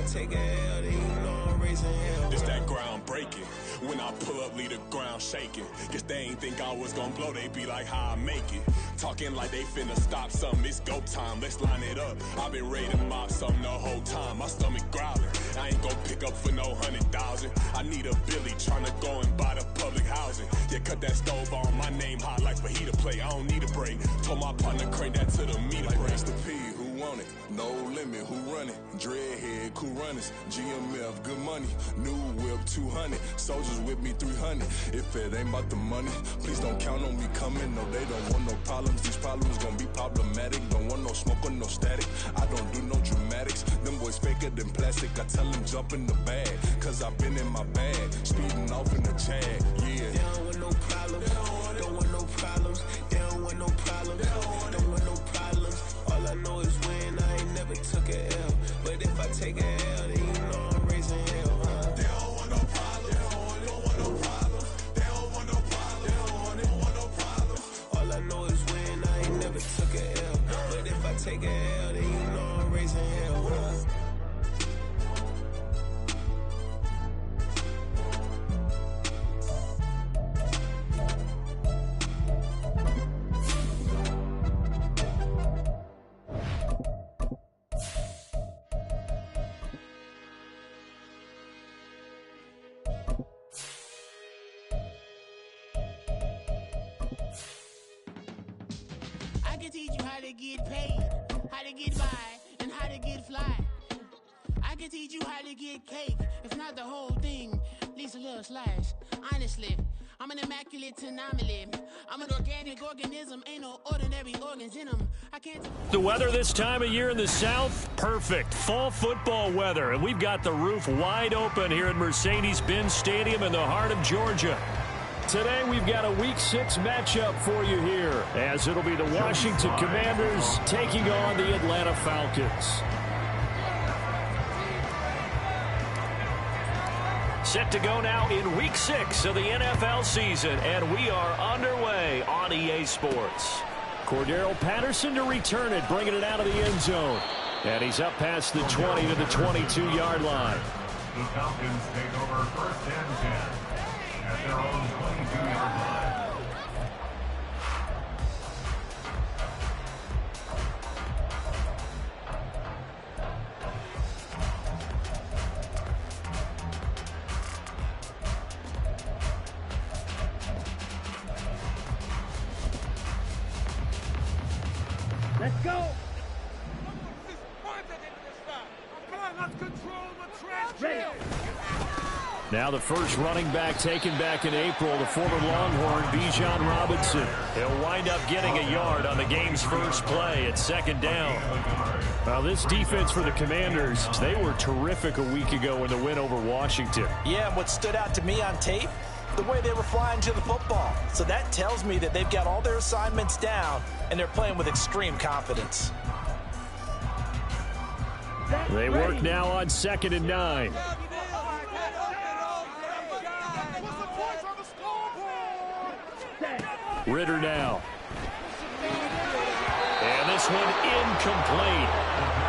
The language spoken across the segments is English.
take a L, then you know I'm raising hell. It's that ground breaking. When I pull up, leave the ground shaking. Guess they ain't think I was gonna blow, they be like, how I make it. Talking like they finna stop something, it's go time, let's line it up. I've been ready to mob something the whole time, my stomach growling. I ain't gon' pick up for no 100,000. I need a Billy tryna go and buy the public housing. Yeah, cut that stove on, my name hot like fajita plate. I don't need a break. Told my partner crank that to the meter break. Mr. P, who want it? No limit, who run it? Dreadhead, cool runners, GMF, good money. New whip, 200. Soldiers with me, 300. If it ain't about the money, please don't count on me coming. No, they don't want no problems. These problems gon' be problematic. Don't want no smoke or no static. I don't do no dramatics. Them boys faker than plastic. I tell them jump in the bag, cause I've been in my bag. Speeding off in the Jag, yeah. They don't want no problems. Don't want no problems. They don't want no problems. Don't want no problems. All I know is win. I ain't never took a L. But if I take a L, then you know I'm raising hell, huh? They don't want no problems. Don't want no problems. They don't want no problems. Don't want no problems. All I know is win. I ain't never took a L. But if I take a L, then you know I'm raising hell, huh? I can teach you how to get paid, how to get by, and how to get fly. I can teach you how to get cake, if not the whole thing, at least a little slice. Honestly, I'm an immaculate anomaly. I'm an organic organism, ain't no ordinary organs in them. I can't... The weather this time of year in the South, perfect. Fall football weather, and we've got the roof wide open here at Mercedes-Benz Stadium in the heart of Georgia. Today we've got a Week 6 matchup for you here, as it'll be the Washington Commanders taking on the Atlanta Falcons. Set to go now in Week 6 of the NFL season, and we are underway on EA Sports. Cordero Patterson to return it, bringing it out of the end zone. And he's up past the 20 to the 22-yard line. The Falcons take over first and 10 at their own 22-yard line. Let's go! Now the first running back taken back in April, the former Longhorn, Bijan Robinson. He'll wind up getting a yard on the game's first play at second down. Now this defense for the Commanders, they were terrific a week ago in the win over Washington. Yeah, and what stood out to me on tape, the way they were flying to the football. So that tells me that they've got all their assignments down, and they're playing with extreme confidence. They work now on 2nd and 9. Ritter now. And this one incomplete.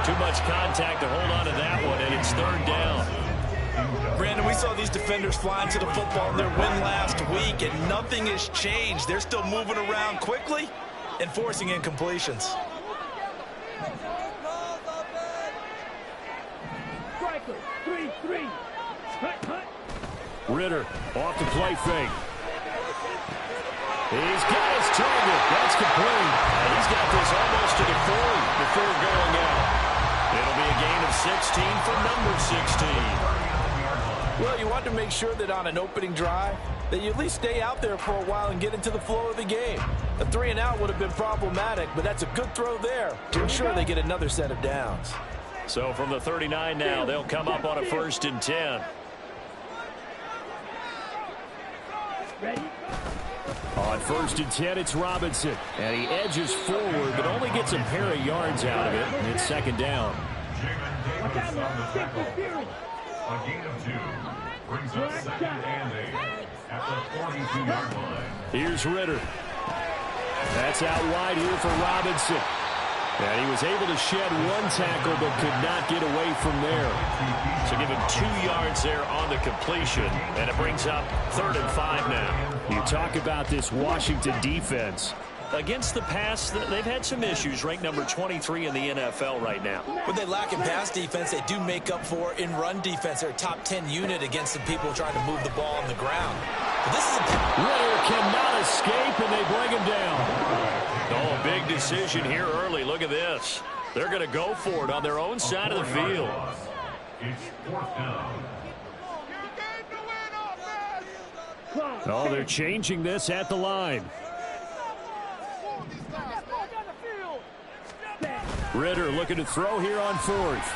Too much contact to hold on to that one, and it's 3rd down. Brandon, we saw these defenders flying to the football in their win last week, and nothing has changed. They're still moving around quickly and forcing incompletions. Ritter off the play fake. He's got his target. That's complete. And he's got this almost to the 40 before going out. It'll be a gain of 16 for number 16. Well, you want to make sure that on an opening drive that you at least stay out there for a while and get into the flow of the game. A 3-and-out would have been problematic, but that's a good throw there to ensure they get another set of downs. So from the 39 now, they'll come up on a 1st and 10. Ready? On 1st and 10, it's Robinson. And he edges forward, but only gets a pair of yards out of it. And it's 2nd down. Jamin Davis on the tackle. A gain of 2. Brings up 2nd and 8 at the 42-yard line. Here's Ritter. That's out wide here for Robinson. And he was able to shed one tackle but could not get away from there. So give him 2 yards there on the completion, and it brings up 3rd and 5 now. You talk about this Washington defense. Against the pass, they've had some issues. Ranked number 23 in the NFL right now. When they lack in pass defense, they do make up for in run defense. They're a top 10 unit against the people trying to move the ball on the ground. But this is Ritter cannot escape, and they bring him down. Oh, big decision here early. Look at this. They're going to go for it on their own side of the field. It's 4th down. Oh, they're changing this at the line. Ritter looking to throw here on 4th.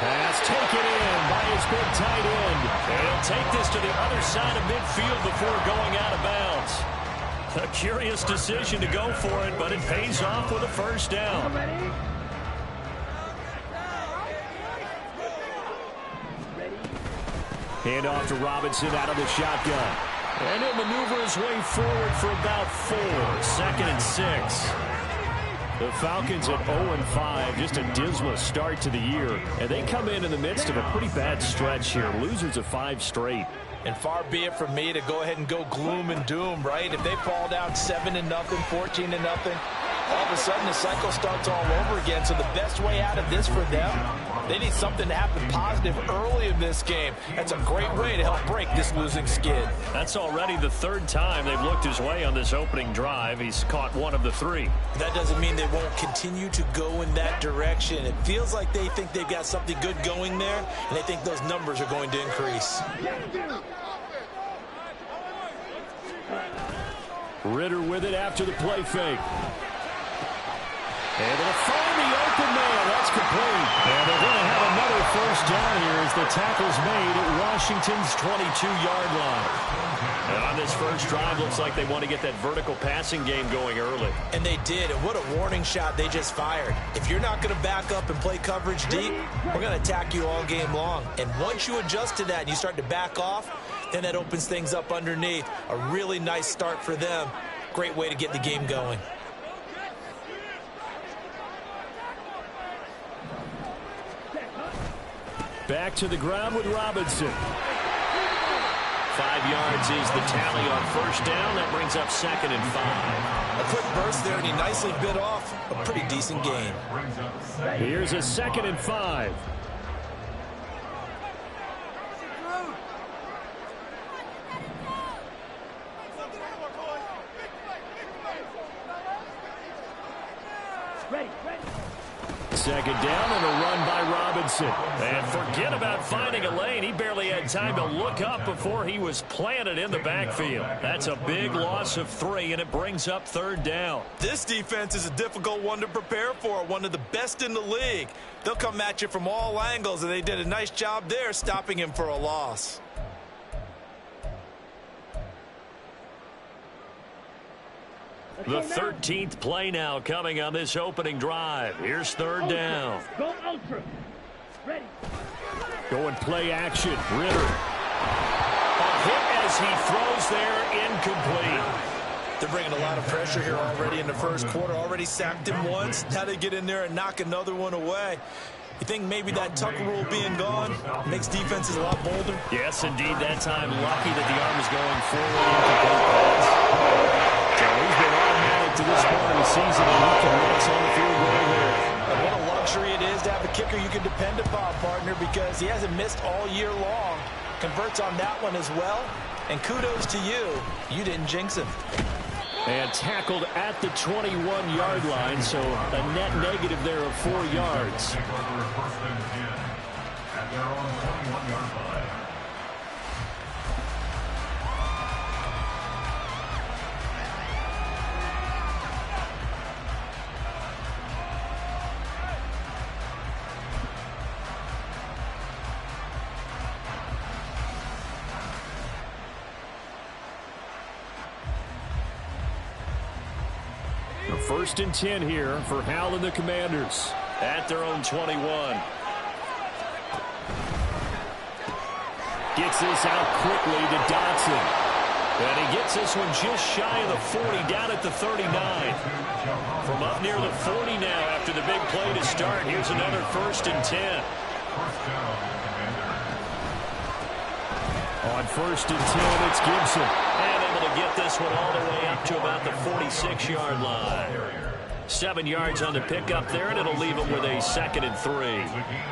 Pass taken in by his big tight end. And he'll take this to the other side of midfield before going out of bounds. A curious decision to go for it, but it pays off with a 1st down. Hand off to Robinson out of the shotgun. And he'll maneuver his way forward for about 4. 2nd and 6. The Falcons at 0-5, just a dismal start to the year. And they come in the midst of a pretty bad stretch here. Losers of 5 straight. And far be it from me to go ahead and go gloom and doom, right? If they fall down 7-0, 14-0, all of a sudden the cycle starts all over again. So the best way out of this for them, they need something to happen positive early in this game. That's a great way to help break this losing skid. That's already the 3rd time they've looked his way on this opening drive. He's caught 1 of the 3. That doesn't mean they won't continue to go in that direction. It feels like they think they've got something good going there, and they think those numbers are going to increase. Ritter with it after the play fake. And they'll find the open man. That's complete. And they're going to have another 1st down here as the tackle's made at Washington's 22-yard line. And on this 1st drive, looks like they want to get that vertical passing game going early. And they did. And what a warning shot they just fired. If you're not going to back up and play coverage deep, we're going to attack you all game long. And once you adjust to that and you start to back off, then that opens things up underneath. A really nice start for them. Great way to get the game going. Back to the ground with Robinson. 5 yards is the tally on 1st down. That brings up 2nd and 5. A quick burst there, and he nicely bit off a pretty decent gain. Here's a 2nd and 5. Second down and a run by Robinson. And forget about finding a lane. He barely had time to look up before he was planted in the backfield. That's a big loss of 3, and it brings up 3rd down. This defense is a difficult one to prepare for, one of the best in the league. They'll come at you from all angles, and they did a nice job there stopping him for a loss. The 13th play now coming on this opening drive. Here's 3rd down. Go ultra. Ready. Going play action. Ritter. A hit as he throws there, incomplete. They're bringing a lot of pressure here already in the 1st quarter. Already sacked him once. Now they get in there and knock another one away. You think maybe that Tucker rule being gone makes defenses a lot bolder? Yes, indeed. That time, lucky that the arm is going forward. Incomplete pass. So he's been automatic to this point of the season, and he connects on the field goal there. And what a luxury it is to have a kicker you can depend upon, partner, because he hasn't missed all year long. Converts on that one as well. And kudos to you. You didn't jinx him. And tackled at the 21-yard line, so a net negative there of 4 yards. At their own 21-yard line. The 1st and 10 here for Hal and the Commanders at their own 21. Gets this out quickly to Dotson. And he gets this one just shy of the 40, down at the 39. From up near the 40 now after the big play to start. Here's another 1st and 10. On 1st and 10, it's Gibson. And able to get this one all the way up to about the 46-yard line. 7 yards on the pickup there, and it'll leave them with a 2nd and 3.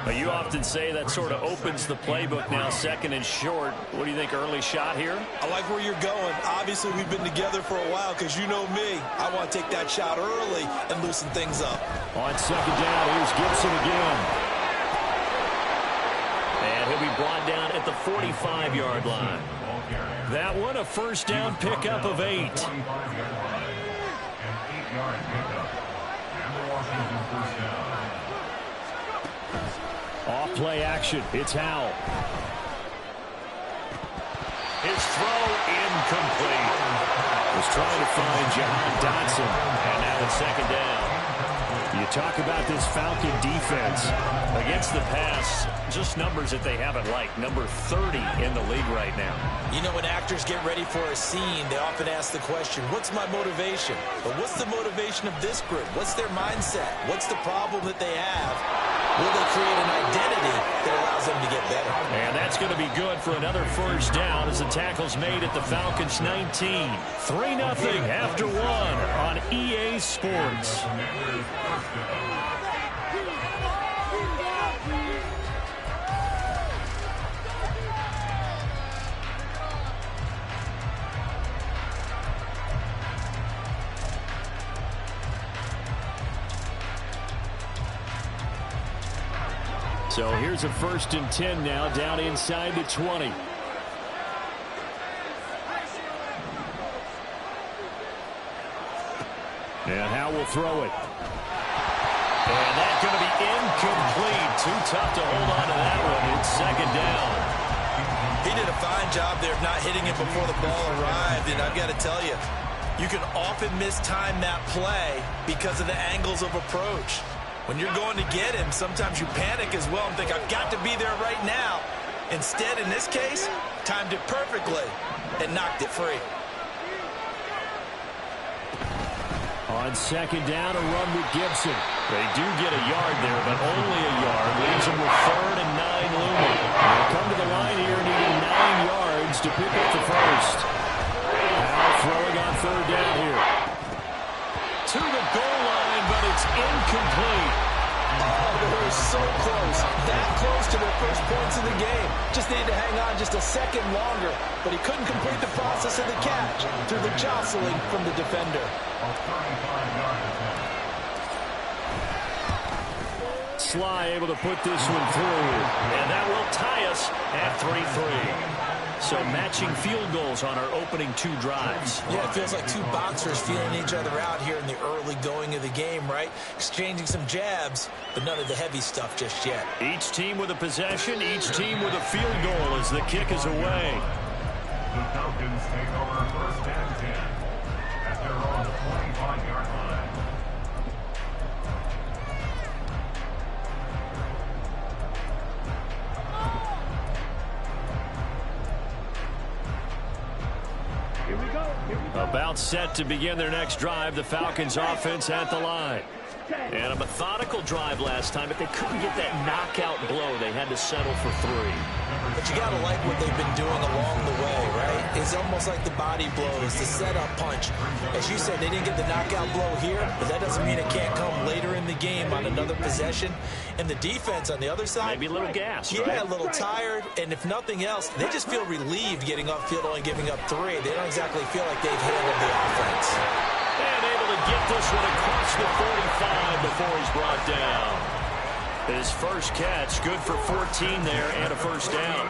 But you often say that sort of opens the playbook now, 2nd and short. What do you think, early shot here? I like where you're going. Obviously, we've been together for a while because you know me. I want to take that shot early and loosen things up. On 2nd down, here's Gibson again. And he'll be brought down at the 45-yard line. That one, a 1st down pickup of 8. Off play action. It's Howell. His throw incomplete. Was trying to find Jahan Dotson. And now it's 2nd down. You talk about this Falcon defense against the pass, just numbers that they haven't liked. Number 30 in the league right now. You know, when actors get ready for a scene, they often ask the question, what's my motivation? But what's the motivation of this group? What's their mindset? What's the problem that they have? Will they create an identity that allows them to get better? And that's going to be good for another 1st down as the tackle's made at the Falcons 19. 3-0 after 1 on EA Sports. So here's a 1st and 10 now, down inside the 20. And Howell will throw it. And that's going to be incomplete. Too tough to hold on to that one. It's 2nd down. He did a fine job there of not hitting it before the ball arrived. And I've got to tell you, you can often mistime that play because of the angles of approach. When you're going to get him, sometimes you panic as well and think, I've got to be there right now. Instead, in this case, timed it perfectly and knocked it free. On 2nd down, a run with Gibson. They do get a yard there, but only a yard. Leaves them with 3rd and 9 looming. They'll come to the line here, needing 9 yards to pick up the 1st. Now throwing on 3rd down here. To the goal line, but it's incomplete. Oh, they were so close. That close to their first points in the game. Just needed to hang on just a second longer, but he couldn't complete the process of the catch through the jostling from the defender. Sly able to put this one through, and that will tie us at 3-3. So matching field goals on our opening 2 drives. Yeah, it feels like 2 boxers feeling each other out here in the early going of the game, right? Exchanging some jabs, but none of the heavy stuff just yet. Each team with a possession, each team with a field goal as the kick is away. The Falcons take over 1st and 10 at their own 25-yard line. About set to begin their next drive, the Falcons offense at the line. And a methodical drive last time, but they couldn't get that knockout blow. They had to settle for 3. But you got to like what they've been doing along the way, right? It's almost like the body blows, the setup punch. As you said, they didn't get the knockout blow here, but that doesn't mean it can't come later in the game on another possession. And the defense on the other side, maybe a little gassed, yeah, right? A little tired. And if nothing else, they just feel relieved getting upfield, only giving up 3. They don't exactly feel like they've handled the offense. And able to get this one across the 45 before he's brought down. His first catch, good for 14 there and a 1st down.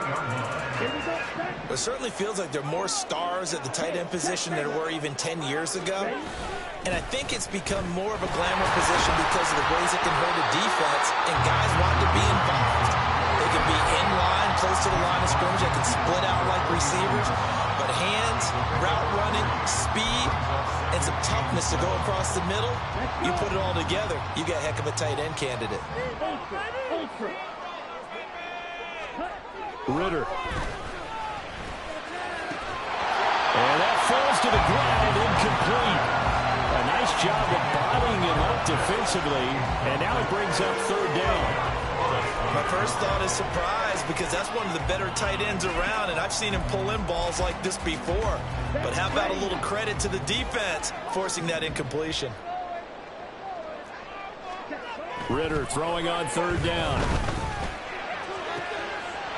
It certainly feels like there are more stars at the tight end position than there were even 10 years ago. And I think it's become more of a glamour position because of the ways it can hurt a defense, and guys want to be involved. They can be in line, close to the line of scrimmage. They can split out like receivers. But hands, route running, speed, and some toughness to go across the middle, you put it all together, you got a heck of a tight end candidate. Ritter. And that falls to the ground, incomplete. A nice job of bottling him up defensively, and now it brings up third down. My first thought is surprise, because that's one of the better tight ends around, and I've seen him pull in balls like this before. But how about a little credit to the defense forcing that incompletion? Ritter throwing on third down.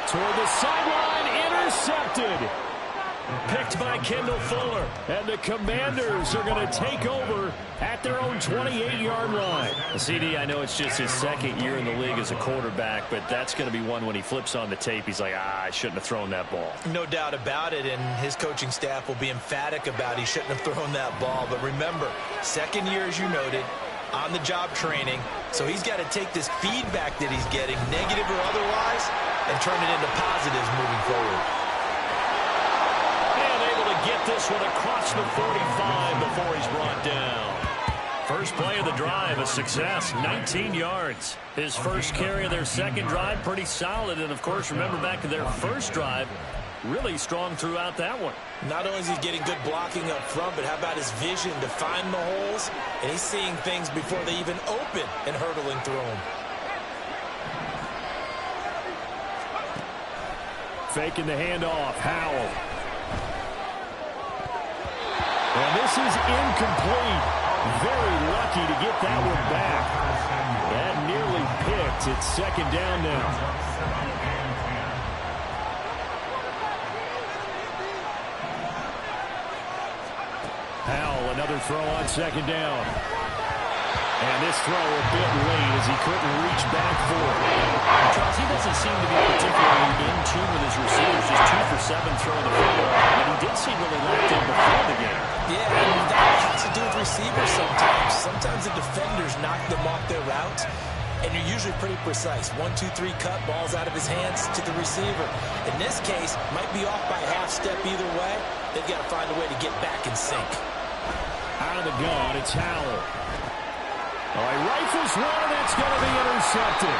Toward the sideline, intercepted. Picked by Kendall Fuller. And the Commanders are going to take over at their own 28-yard line. CD, I know it's just his second year in the league as a quarterback, but that's going to be one when he flips on the tape. He's like, I shouldn't have thrown that ball. No doubt about it, and his coaching staff will be emphatic about he shouldn't have thrown that ball. But remember, second year, as you noted, on-the-job training, so he's got to take this feedback that he's getting, negative or otherwise, and turn it into positives moving forward. Get this one across the 45 before he's brought down. First play of the drive, a success, 19 yards. His first carry of their second drive, pretty solid. And, of course, remember back to their first drive, really strong throughout that one. Not only is he getting good blocking up front, but how about his vision to find the holes? And he's seeing things before they even open and hurdling through them. Faking the handoff, Howell. And this is incomplete. Very lucky to get that one back. That nearly picked. It's second down now. Howell, another throw on second down. And this throw a bit late as he couldn't reach back for it. Charles, he doesn't seem to be particularly in tune with his receivers. Just 2 for 7 throwing the football. And he did seem really locked in before the game. Yeah, and that has to do with receivers sometimes. Sometimes the defenders knock them off their routes, and you're usually pretty precise. 1, 2, 3 cut, balls out of his hands to the receiver. In this case, might be off by half step either way. They've got to find a way to get back in sync. Out of the gun, it's Howell. Oh, he rifles one, and that's going to be intercepted.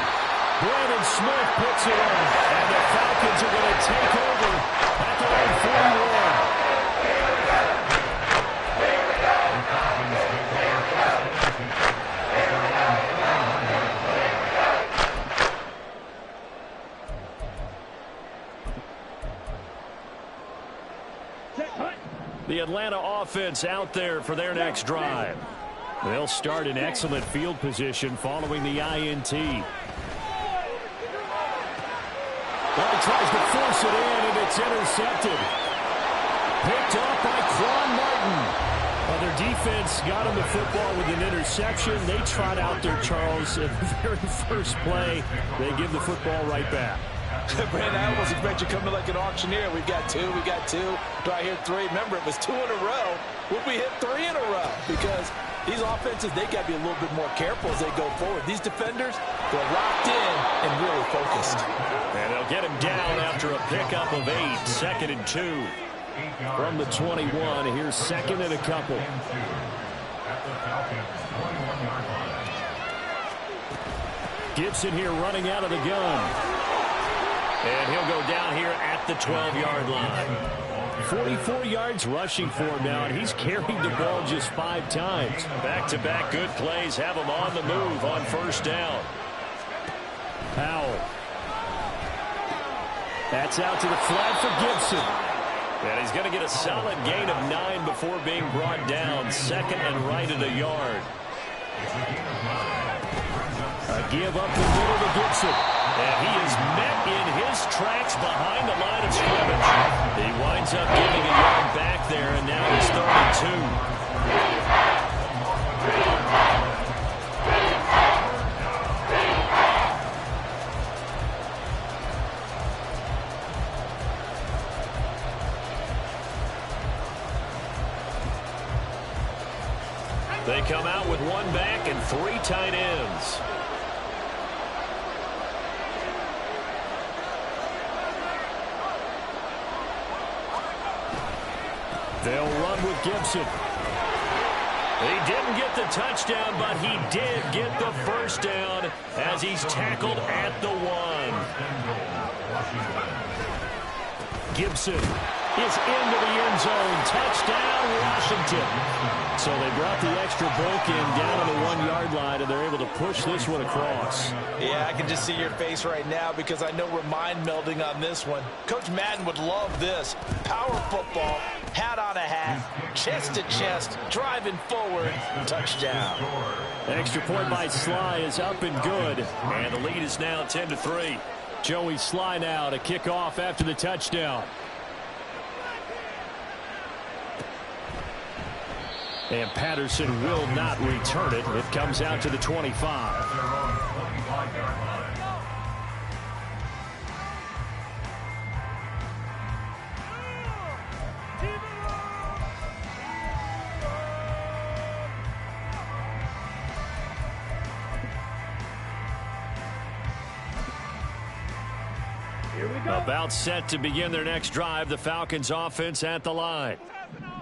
Brandon Smith puts it on, and the Falcons are going to take over at their own 41. The Atlanta offense out there for their next drive. They'll start in excellent field position following the INT. Well, he tries to force it in, and it's intercepted. Picked off by Quan Martin. Well, their defense got him the football with an interception. They trot out there, Charles, at the very first play. They give the football right back. Brandon, I almost expect you coming like an auctioneer. We've got 2, we got 2. Do I hear 3? Remember, it was 2 in a row. Would we hit 3 in a row? Because these offenses, they got to be a little bit more careful as they go forward. These defenders, they're locked in and really focused. And they'll get him down after a pickup of 8. 2nd and 2. From the 21, here's 2nd and a couple. Gibson here running out of the gun. And he'll go down here at the 12-yard line. 44 yards rushing for him now, and he's carried the ball just 5 times. Back-to-back good plays have him on the move on first down. Powell. That's out to the flat for Gibson. And he's going to get a solid gain of 9 before being brought down. 2nd and right at a yard. A give up the middle to Gibson. And he is met in his tracks behind the line of scrimmage. He winds up giving a yard back there, and now he's 32. They come out with 1 back and 3 tight ends. They'll run with Gibson. He didn't get the touchdown, but he did get the first down as he's tackled at the 1. Gibson is into the end zone. Touchdown, Washington. So they brought the extra bulk in down on the 1-yard line, and they're able to push this one across. Yeah, I can just see your face right now because I know we're mind melding on this one. Coach Madden would love this. Power football, hat on a hat, chest to chest, driving forward, touchdown. Extra point by Sly is up and good, and the lead is now 10-3. Joey Sly now to kick off after the touchdown. And Patterson will not return it. It comes out to the 25. About set to begin their next drive, the Falcons offense at the line.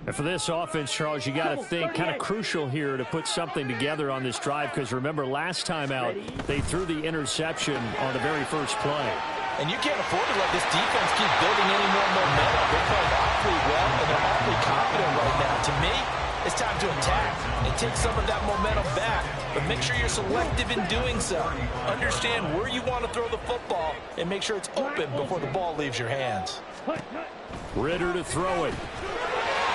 And for this offense, Charles, you got to think kind of crucial here to put something together on this drive, because remember last time out they threw the interception on the very first play. And you can't afford to let this defense keep building any more momentum. They're playing awfully well, and they're awfully confident right now. To me, it's time to attack and take some of that momentum back, but make sure you're selective in doing so. Understand where you want to throw the football and make sure it's open before the ball leaves your hands. Ritter to throw it.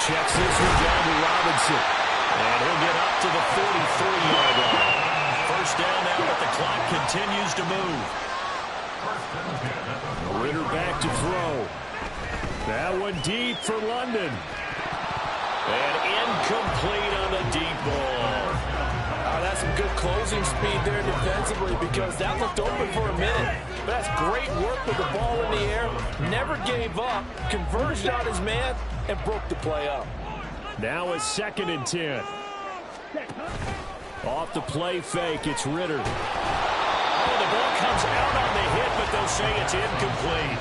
Checks this one down to Robinson. And he'll get up to the 43-yard line. First down now, but the clock continues to move. Ritter back to throw. That one deep for London. And incomplete on the deep ball. That's some good closing speed there defensively, because that looked open for a minute. But that's great work with the ball in the air. Never gave up. Converged on his man and broke the play up. Now a 2nd and 10. Off the play fake, it's Ritter. Oh, the ball comes out on the hit, but they'll say it's incomplete.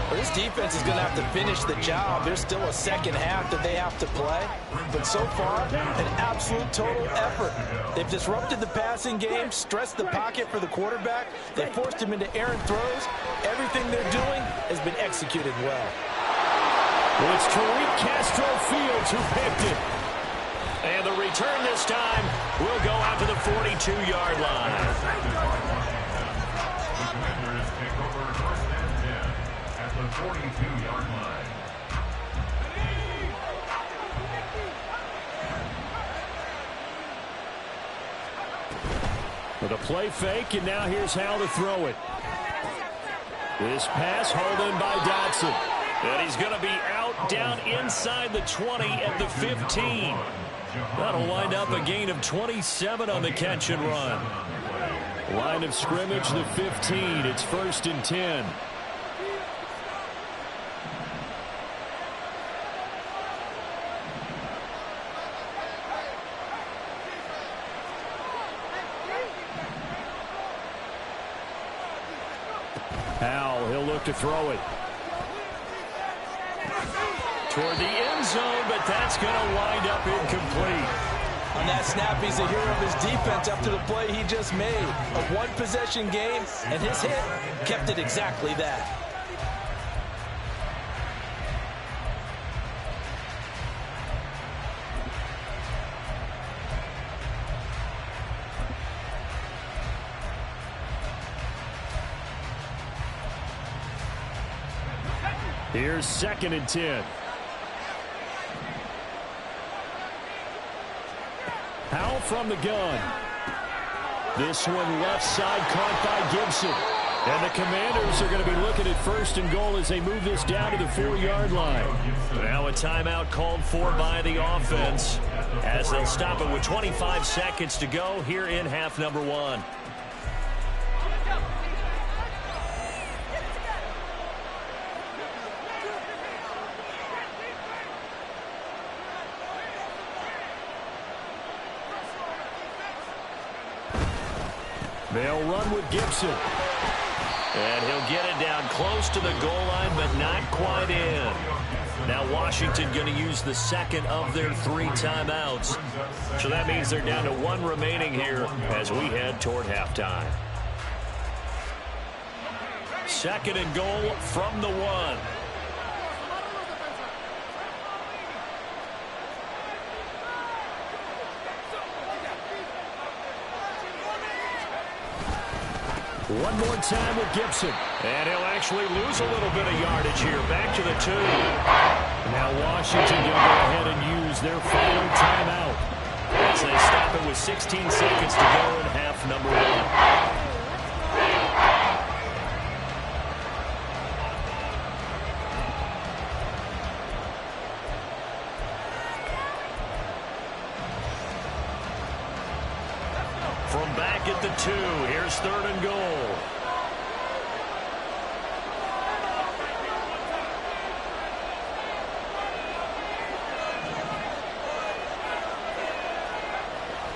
Well, this defense is going to have to finish the job. There's still a second half that they have to play. But so far, an absolute total effort. They've disrupted the passing game, stressed the pocket for the quarterback. They forced him into errant throws. Everything they're doing has been executed well. Well, it's Tariq Castro Fields who picked it. And the return this time will go out to the 42-yard line. At the 42-yard line. With a play fake, and now here's how to throw it. This pass hauled in by Dotson. And he's going to be out down inside the 20 at the 15. That'll wind up a gain of 27 on the catch and run. Line of scrimmage, the 15. It's 1st and 10. Howell, he'll look to throw it. Toward the end zone, but that's going to wind up incomplete. On that snap, he's the hero of his defense up to the play he just made. A one-possession game, and his hit kept it exactly that. Here's 2nd and 10. Howell from the gun. This one left side caught by Gibson. And the Commanders are going to be looking at 1st and goal as they move this down to the 4-yard line. Now a timeout called for by the offense as they'll stop it with 25 seconds to go here in half number 1. They'll run with Gibson. And he'll get it down close to the goal line, but not quite in. Now Washington going to use the 2nd of their 3 timeouts. So that means they're down to 1 remaining here as we head toward halftime. 2nd and goal from the 1. One more time with Gibson. And he'll actually lose a little bit of yardage here. Back to the 2. Now Washington going to go ahead and use their final timeout, as they stop it with 16 seconds to go in half number 1. From back at the 2, here's 3rd and goal.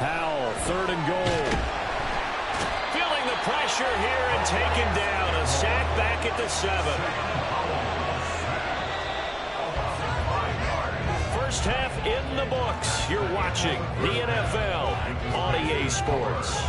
Howell, 3rd and goal. Feeling the pressure here and taken down. A sack back at the 7. First half in the books. You're watching the NFL on EA Sports.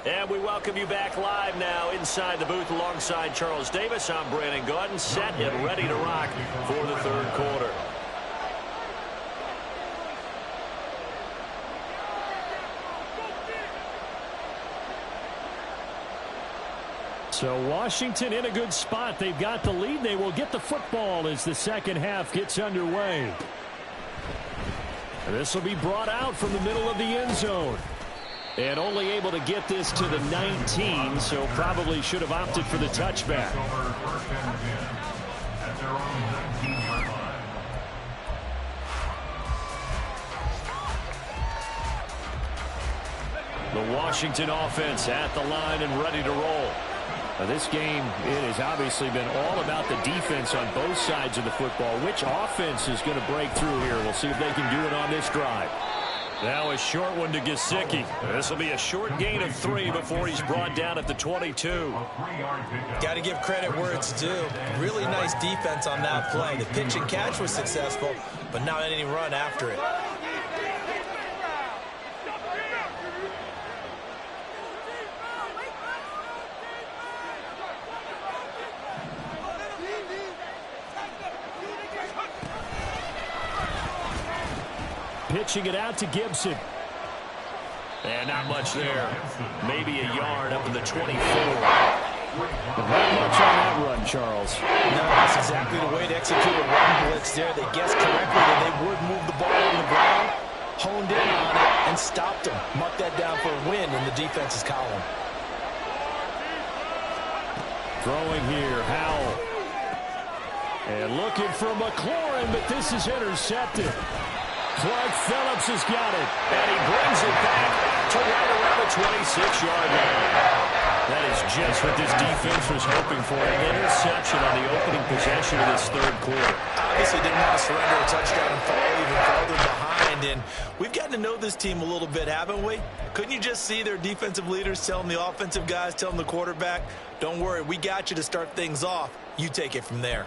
And we welcome you back live now inside the booth alongside Charles Davis. I'm Brandon Ggoat, set and ready to rock for the 3rd quarter. So Washington in a good spot. They've got the lead. They will get the football as the second half gets underway. This will be brought out from the middle of the end zone. And only able to get this to the 19, so probably should have opted for the touchback. The Washington offense at the line and ready to roll. Now this game, it has obviously been all about the defense on both sides of the football. Which offense is going to break through here? We'll see if they can do it on this drive. Now a short one to Gesicki. This will be a short gain of 3 before he's brought down at the 22. Got to give credit where it's due. Really nice defense on that play. The pitch and catch was successful, but not any run after it. Pitching it out to Gibson. And not much there. Maybe a yard up in the 24. Not much on that run, Charles. No, that's exactly the way to execute a run blitz there. They guessed correctly that they would move the ball on the ground, honed in on it, and stopped them. Mark that down for a win in the defense's column. Throwing here, Howell. And looking for McLaurin, but this is intercepted. Clark Phillips has got it, and he brings it back to right around the 26-yard line. That is just what this defense was hoping for, an interception on the opening possession of this 3rd quarter. Obviously didn't want to surrender a touchdown and fall even farther behind, and we've gotten to know this team a little bit, haven't we? Couldn't you just see their defensive leaders telling the offensive guys, telling the quarterback, don't worry, we got you to start things off. You take it from there.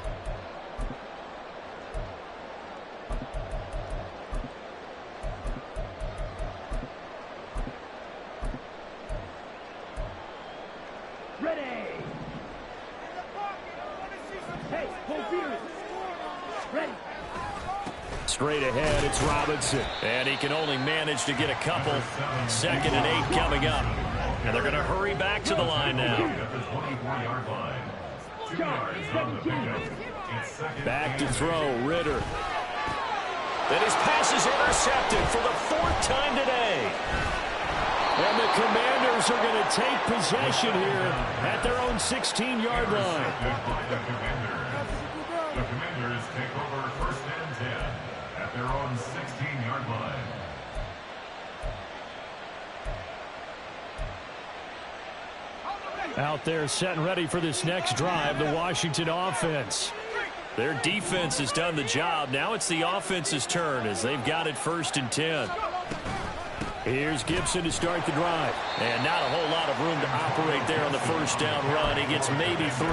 Straight ahead, it's Robinson. And he can only manage to get a couple. 2nd and 8 coming up. And they're going to hurry back to the line now. Back to throw, Ritter. And his pass is intercepted for the 4th time today. And the Commanders are going to take possession here at their own 16-yard line. The Commanders take over 1st and 10 at their own 16-yard line. Out there set and ready for this next drive, the Washington offense. Their defense has done the job. Now it's the offense's turn as they've got it 1st and 10. Here's Gibson to start the drive. And not a whole lot of room to operate there on the first down run. He gets maybe 3.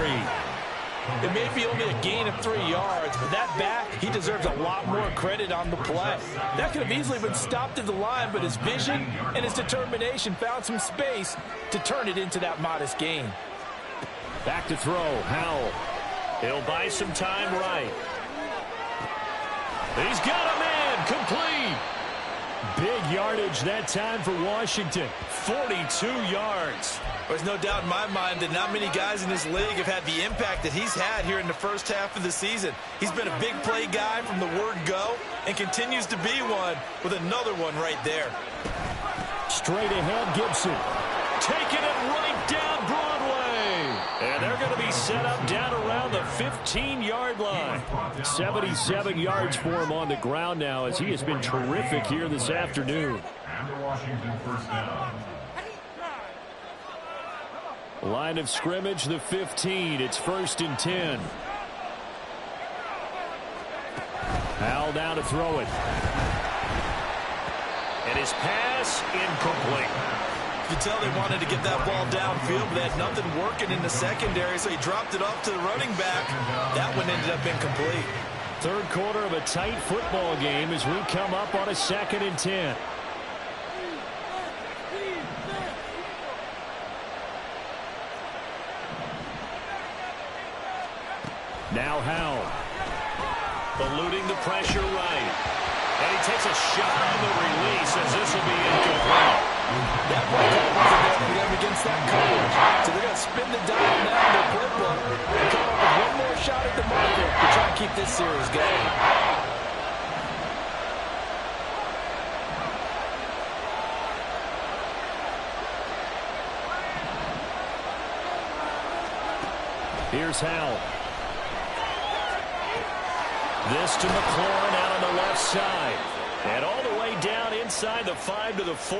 It may be only a gain of 3 yards, but that back, he deserves a lot more credit on the play. That could have easily been stopped at the line, but his vision and his determination found some space to turn it into that modest gain. Back to throw, Howell. He'll buy some time right. He's got a man, complete. Big yardage that time for Washington, 42 yards. There's no doubt in my mind that not many guys in this league have had the impact that he's had here in the first half of the season. He's been a big play guy from the word go and continues to be one with another one right there. Straight ahead, Gibson. Taking it right down Broadway. And they're going to be set up down around the 15-yard line. 77 yards for him on the ground now as he has been terrific here this afternoon. And the Washington first down. Line of scrimmage, the 15. It's 1st and 10. Howell down to throw it. And his pass incomplete. You can tell they wanted to get that ball downfield, but they had nothing working in the secondary, so he dropped it off to the running back. That one ended up incomplete. Third quarter of a tight football game as we come up on a 2nd and 10. Now Howell, eluding the pressure right. And he takes a shot on the release as this will be incomplete. That ball wasn't there for them against that coverage. So they're going to spin the dial now in their playbook and come up with one more shot at the marker to try and keep this series going. Here's Howell. This to McLaurin out on the left side. And all the way down inside the 5 to the 4.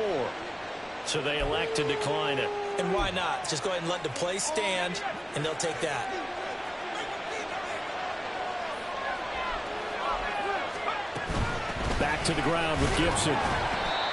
So they elect to decline it. And why not? Just go ahead and let the play stand, and they'll take that. Back to the ground with Gibson.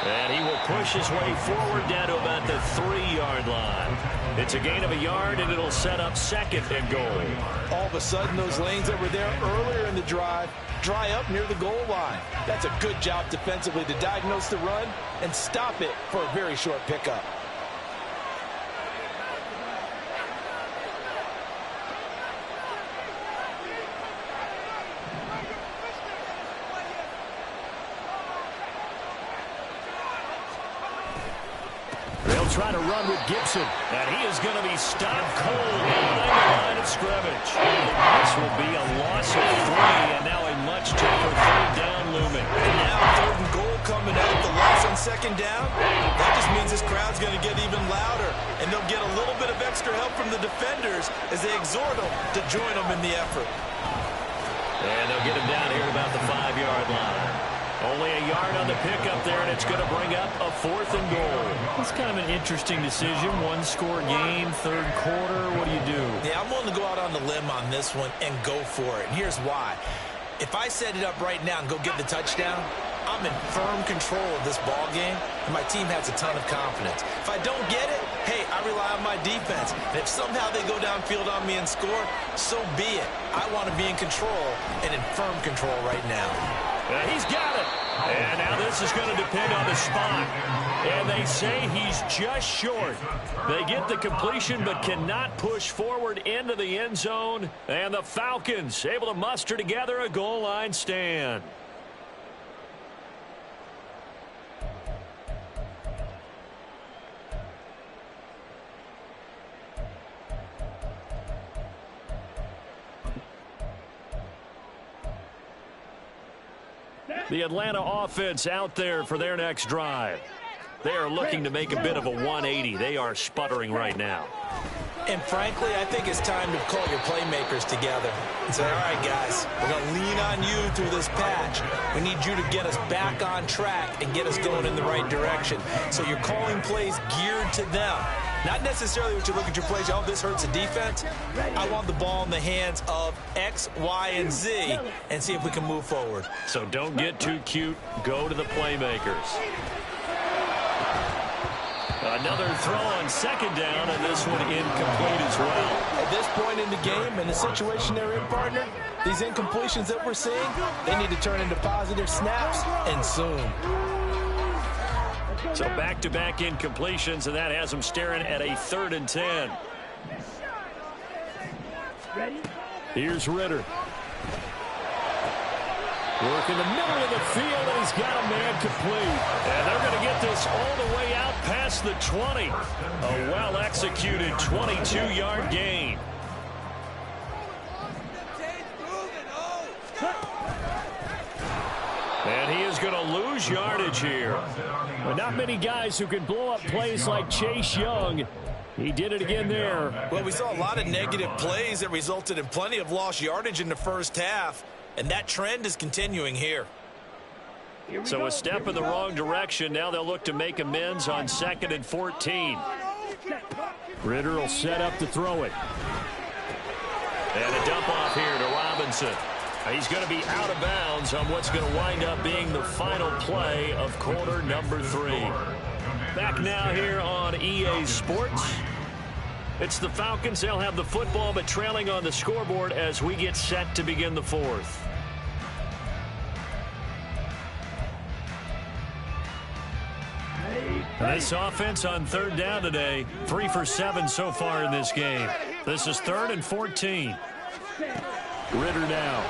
And he will push his way forward down to about the 3-yard line. It's a gain of a yard, and it'll set up 2nd and goal. All of a sudden, those lanes that were there earlier in the drive dry up near the goal line. That's a good job defensively to diagnose the run and stop it for a very short pickup. They'll try to run with Gibson, and he is going to be stopped cold behind the line of scrimmage. This will be a loss of 3, and now a much tougher 3rd down looming. And now 3rd and goal coming out. The loss on 2nd down. That just means this crowd's going to get even louder, and they'll get a little bit of extra help from the defenders as they exhort them to join them in the effort. And they'll get him down here at about the 5-yard line. Only a yard on the pickup there, and it's going to bring up a 4th and goal. It's kind of an interesting decision. 1-score game, 3rd quarter. What do you do? Yeah, I'm willing to go out on the limb on this one and go for it. And here's why. If I set it up right now and go get the touchdown, I'm in firm control of this ball game, and my team has a ton of confidence. If I don't get it, hey, I rely on my defense. And if somehow they go downfield on me and score, so be it. I want to be in control and in firm control right now. He's got it. And now this is going to depend on the spot. And they say he's just short. They get the completion but cannot push forward into the end zone. And the Falcons able to muster together a goal line stand. The Atlanta offense out there for their next drive. They are looking to make a bit of a 180. They are sputtering right now. And frankly, I think it's time to call your playmakers together and say, all right, guys, we're going to lean on you through this patch. We need you to get us back on track and get us going in the right direction. So you're calling plays geared to them. Not necessarily what you look at your plays, oh, this hurts the defense. I want the ball in the hands of X, Y, and Z and see if we can move forward. So don't get too cute. Go to the playmakers. Another throw on second down, and this one incomplete as well. At this point in the game and the situation they're in, partner, these incompletions that we're seeing, they need to turn into positive snaps, and soon. So back-to-back incompletions, and that has them staring at a 3rd and 10. Ready? Here's Ritter. Work in the middle of the field, and he's got a man complete. And they're going to get this all the way out past the 20. A well-executed 22-yard gain. And he is going to lose yardage here. But not many guys who can blow up plays like Chase Young. He did it again there. Well, we saw a lot of negative plays that resulted in plenty of lost yardage in the first half. And that trend is continuing here. So a step in the wrong direction. Now they'll look to make amends on 2nd and 14. Ritter will set up to throw it. And a dump off here to Robinson. He's going to be out of bounds on what's going to wind up being the final play of quarter number 3. Back now here on EA Sports. It's the Falcons. They'll have the football, but trailing on the scoreboard as we get set to begin the 4th. This offense on 3rd down today, 3 for 7 so far in this game. This is 3rd and 14. Ritter now.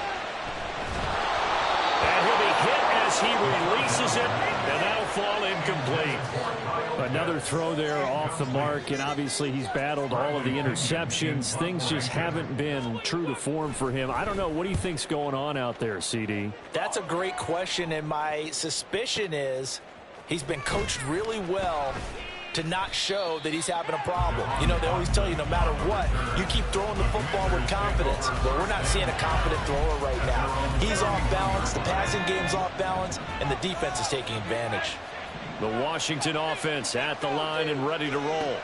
And he'll be hit as he releases it, and that'll fall incomplete. Another throw there off the mark, and obviously he's battled all of the interceptions. Things just haven't been true to form for him. I don't know. What do you think's going on out there, CD? That's a great question, and my suspicion is he's been coached really well to not show that he's having a problem. You know, they always tell you no matter what, you keep throwing the football with confidence. But we're not seeing a confident thrower right now. He's off balance, the passing game's off balance, and the defense is taking advantage. The Washington offense at the line and ready to roll.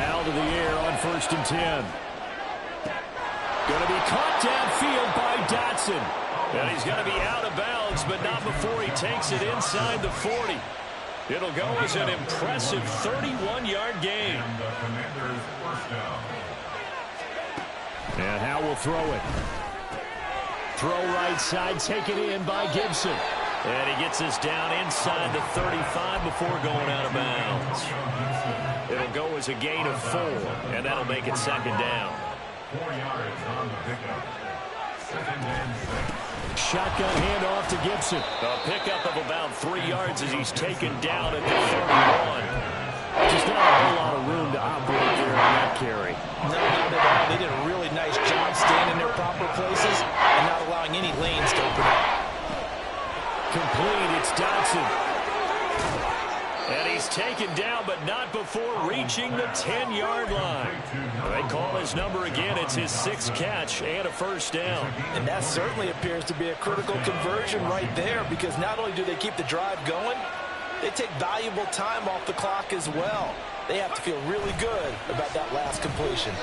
Out of the air on 1st and 10. Going to be caught downfield by Dotson. And he's going to be out of bounds, but not before he takes it inside the 40. It'll go as an impressive 31-yard gain. And Howe will throw it. Throw right side, taken in by Gibson. And he gets us down inside the 35 before going out of bounds. It'll go as a gain of 4, and that'll make it 2nd down. 4 yards on the pickup. 2nd and 6. Shotgun handoff to Gibson. A pickup of about 3 yards as he's taken down at the 31. Just not a whole lot of room to operate there on that carry. No, not at all. They did a really nice job staying in their proper places and not allowing any lanes to open up. Complete, it's Dotson. And he's taken down, but not before reaching the 10-yard line. They call his number again. It's his 6th catch and a 1st down. And that certainly appears to be a critical conversion right there, because not only do they keep the drive going, they take valuable time off the clock as well. They have to feel really good about that last completion.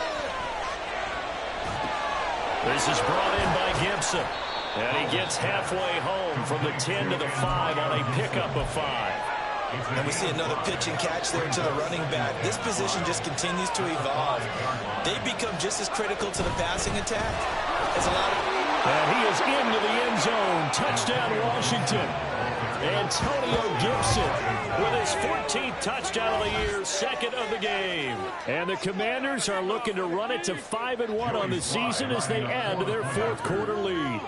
This is brought in by Gibson. And he gets halfway home from the 10 to the 5 on a pickup of 5. And we see another pitch and catch there to the running back. This position just continues to evolve. They become just as critical to the passing attack as a lot of... And he is into the end zone. Touchdown, Washington. Antonio Gibson with his 14th touchdown of the year, 2nd of the game. And the Commanders are looking to run it to 5-1 on the season as they add to their 4th quarter lead.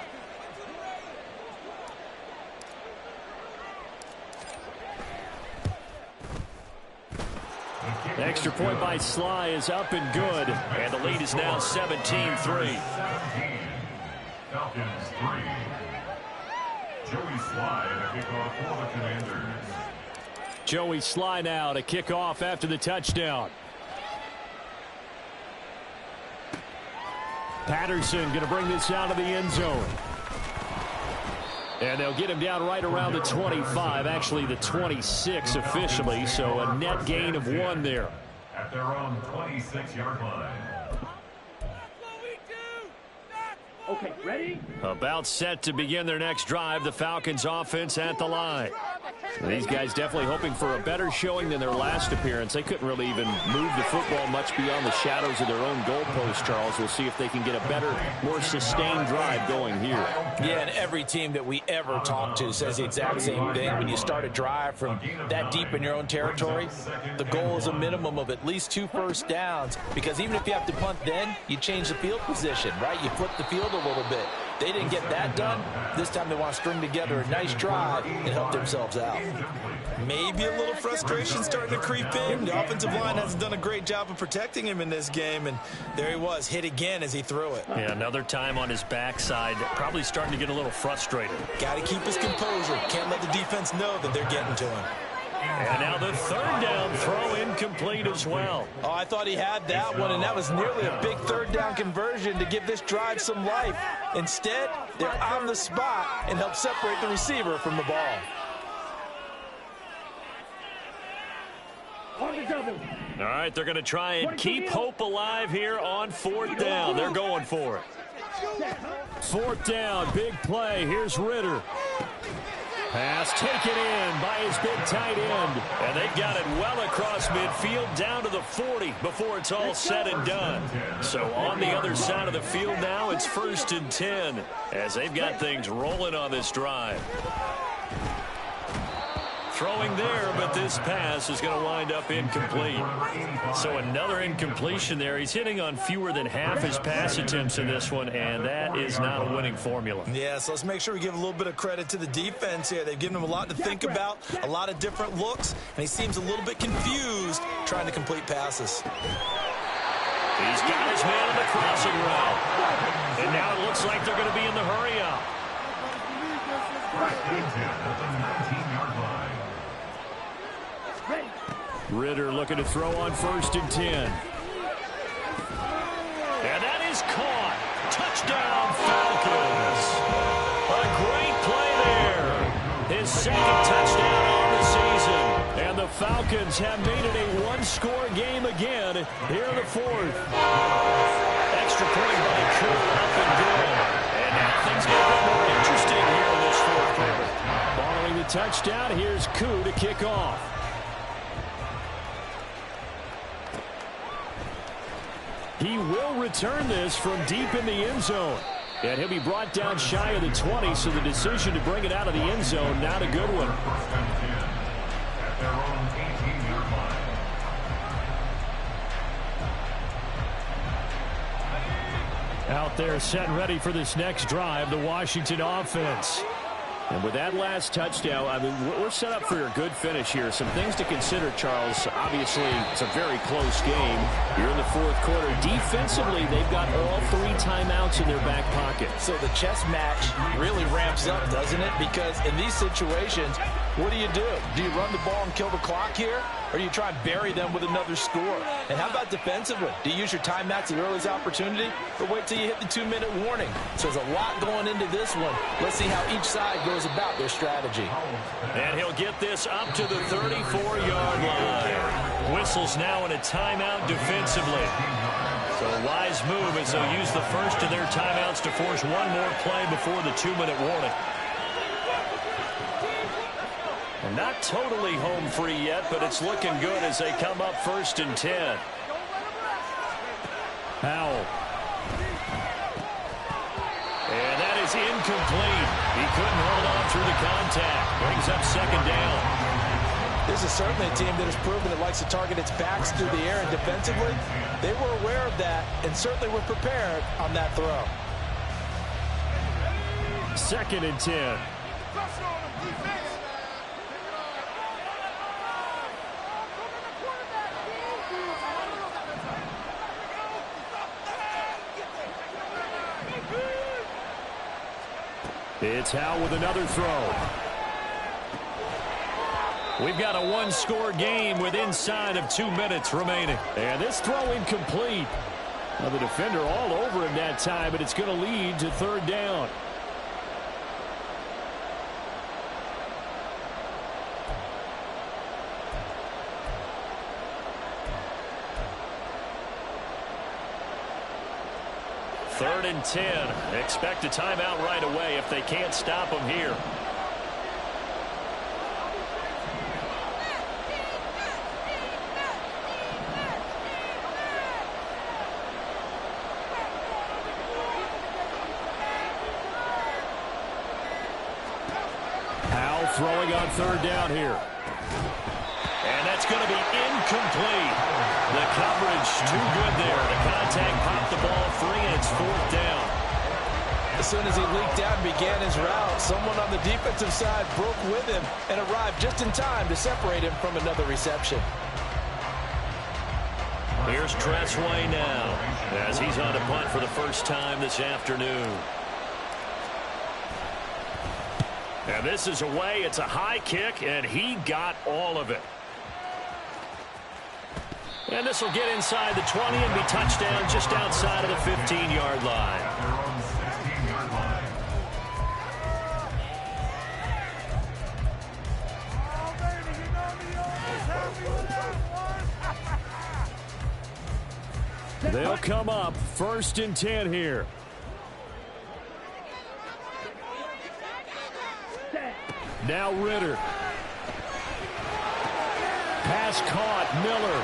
Extra point by Sly is up and good. And the lead is now 17-3. Falcons 3. Joey Sly to kick off for the Commanders. Joey Sly now to kick off after the touchdown. Patterson going to bring this out of the end zone. And they'll get him down right around the 25, actually the 26 officially, so a net gain of 1 there. At their own 26-yard line. Okay, ready? About set to begin their next drive, the Falcons offense at the line. These guys definitely hoping for a better showing than their last appearance. They couldn't really even move the football much beyond the shadows of their own goalpost, Charles. We'll see if they can get a better, more sustained drive going here. Yeah, and every team that we ever talk to says the exact same thing. When you start a drive from that deep in your own territory, the goal is a minimum of at least 2 first downs, because even if you have to punt then, you change the field position, right? You flip the field a little bit. They didn't get that done. This time they want to string together a nice drive and help themselves out. Maybe a little frustration starting to creep in. The offensive line hasn't done a great job of protecting him in this game, and there he was, hit again as he threw it. Yeah, another time on his backside, probably starting to get a little frustrated. Got to keep his composure. Can't let the defense know that they're getting to him. And now the third down throw incomplete as well. Oh, I thought he had that one, and that was nearly a big third down conversion to give this drive some life. Instead, they're on the spot and help separate the receiver from the ball. All right, they're going to try and keep hope alive here on 4th down. They're going for it. 4th down, big play. Here's Ritter. Pass taken in by his big tight end. And they've got it well across midfield down to the 40 before it's all said and done. So on the other side of the field now, it's 1st and 10 as they've got things rolling on this drive. Throwing there, but this pass is going to wind up incomplete. So another incompletion there. He's hitting on fewer than half his pass attempts in this one, and that is not a winning formula. Yeah, so let's make sure we give a little bit of credit to the defense here. They've given him a lot to think about, a lot of different looks, and he seems a little bit confused trying to complete passes. He's got his man on the crossing route. And now it looks like they're going to be in the hurry up. Ritter looking to throw on 1st and 10. And that is caught. Touchdown, Falcons. A great play there. His 2nd touchdown on the season. And the Falcons have made it a 1-score game again here in the 4th. Extra point by Crew, up and good. And now things get a bit more interesting here in this 4th quarter. Following the touchdown, here's Koo to kick off. He will return this from deep in the end zone. And he'll be brought down shy of the 20, so the decision to bring it out of the end zone, not a good one. Out there set and ready for this next drive, the Washington offense. And with that last touchdown, I mean, we're set up for a good finish here. Some things to consider, Charles. Obviously, it's a very close game. You're in the 4th quarter. Defensively, they've got all 3 timeouts in their back pocket. So the chess match really ramps up, doesn't it? Because in these situations, what do? Do you run the ball and kill the clock here? Or do you try and bury them with another score? And how about defensively? Do you use your timeouts at the earliest opportunity? Or wait till you hit the 2-minute warning? So there's a lot going into this one. Let's see how each side goes about their strategy. And he'll get this up to the 34-yard line. Whistles now in a timeout defensively. So a wise move as they'll use the first of their timeouts to force one more play before the 2-minute warning. And not totally home free yet, but it's looking good as they come up 1st and 10. Howell. And that is incomplete. He couldn't hold on through the contact. Brings up 2nd down. This is certainly a team that has proven it likes to target its backs through the air, and defensively, they were aware of that and certainly were prepared on that throw. 2nd and 10. It's Howell with another throw. We've got a 1-score game with inside of 2 minutes remaining. And this throw incomplete. Well, the defender all over him that time, but it's going to lead to 3rd down. Third and 10. Expect a timeout right away if they can't stop them here. throwing on third down here. And that's going to be incomplete. The coverage too good there. The contact popped the ball free, and it's fourth down. As soon as he leaked out and began his route, someone on the defensive side broke with him and arrived just in time to separate him from another reception. Here's Tressway now as he's on a punt for the first time this afternoon. And this is away. It's a high kick, and he got all of it. And this will get inside the 20 and be touchdown just outside of the 15-yard line. They'll come up 1st and 10 here. Now Ritter. Pass caught, Miller.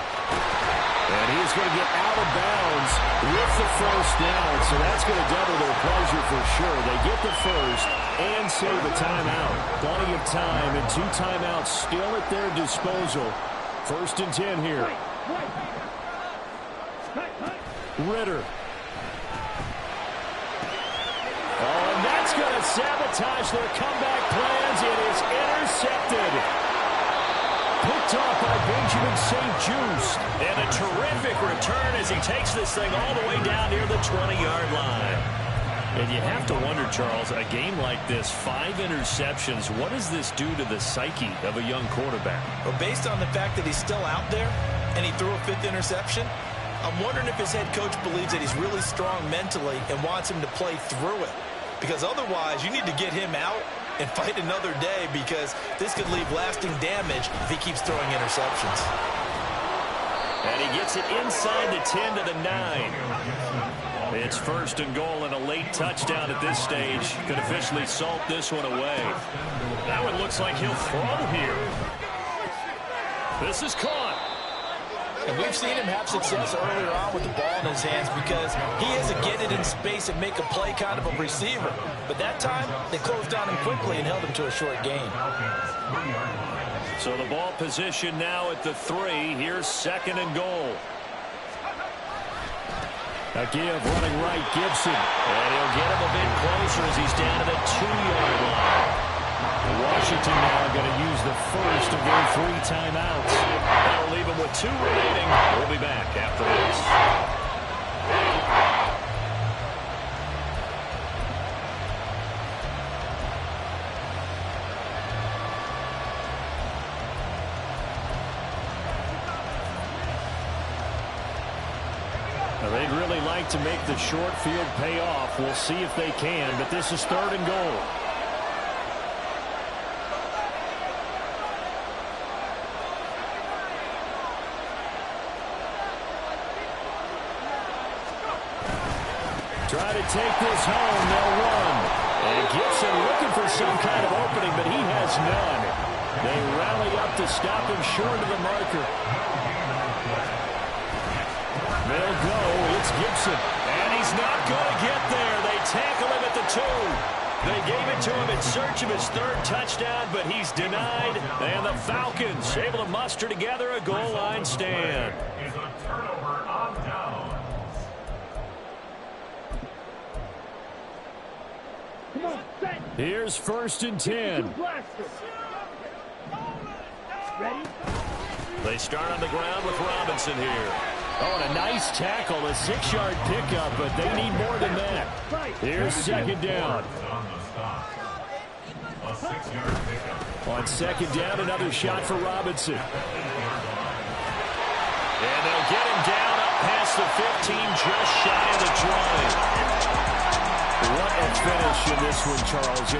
And he's going to get out of bounds with the first down. So that's going to double their pleasure for sure. They get the first and save a timeout. Plenty of time and 2 timeouts still at their disposal. 1st and 10 here. Ritter. Oh, and that's going to sabotage their comeback plans. It is intercepted. Picked off by Benjamin St. Juste. And a terrific return as he takes this thing all the way down near the 20-yard line. And you have to wonder, Charles, a game like this, 5 interceptions, what does this do to the psyche of a young quarterback? Well, based on the fact that he's still out there and he threw a 5th interception, I'm wondering if his head coach believes that he's really strong mentally and wants him to play through it. Because otherwise, you need to get him out and fight another day, because this could leave lasting damage if he keeps throwing interceptions. And he gets it inside the 10 to the 9. It's 1st and goal, and a late touchdown at this stage could officially salt this one away. That one looks like he'll throw here. This is caught. And we've seen him have success earlier on with the ball in his hands because he is a get it in space and make a play kind of a receiver. But that time, they closed down him quickly and held him to a short gain. So the ball position now at the 3. Here's 2nd and goal. A give running right, Gibson. And he'll get him a bit closer as he's down to the 2-yard line. Washington now going to use the first of their 3 timeouts. That'll leave them with 2 remaining. We'll be back after this. Now, they'd really like to make the short field pay off. We'll see if they can, but this is 3rd and goal. Try to take this home. They'll run. And Gibson looking for some kind of opening, but he has none. They rally up to stop him short of the marker. They'll go. It's Gibson. And he's not going to get there. They tackle him at the 2. They gave it to him in search of his 3rd touchdown, but he's denied. And the Falcons able to muster together a goal line stand. Is a turnover on down. Here's 1st and 10. Ready? They start on the ground with Robinson here. Oh, and a nice tackle, a 6-yard pickup, but they need more than that. Here's 2nd down. A 6-yard pickup. On 2nd down, another shot for Robinson. And they'll get him down up past the 15, just shy of the 20. What a finish in this one, Charles.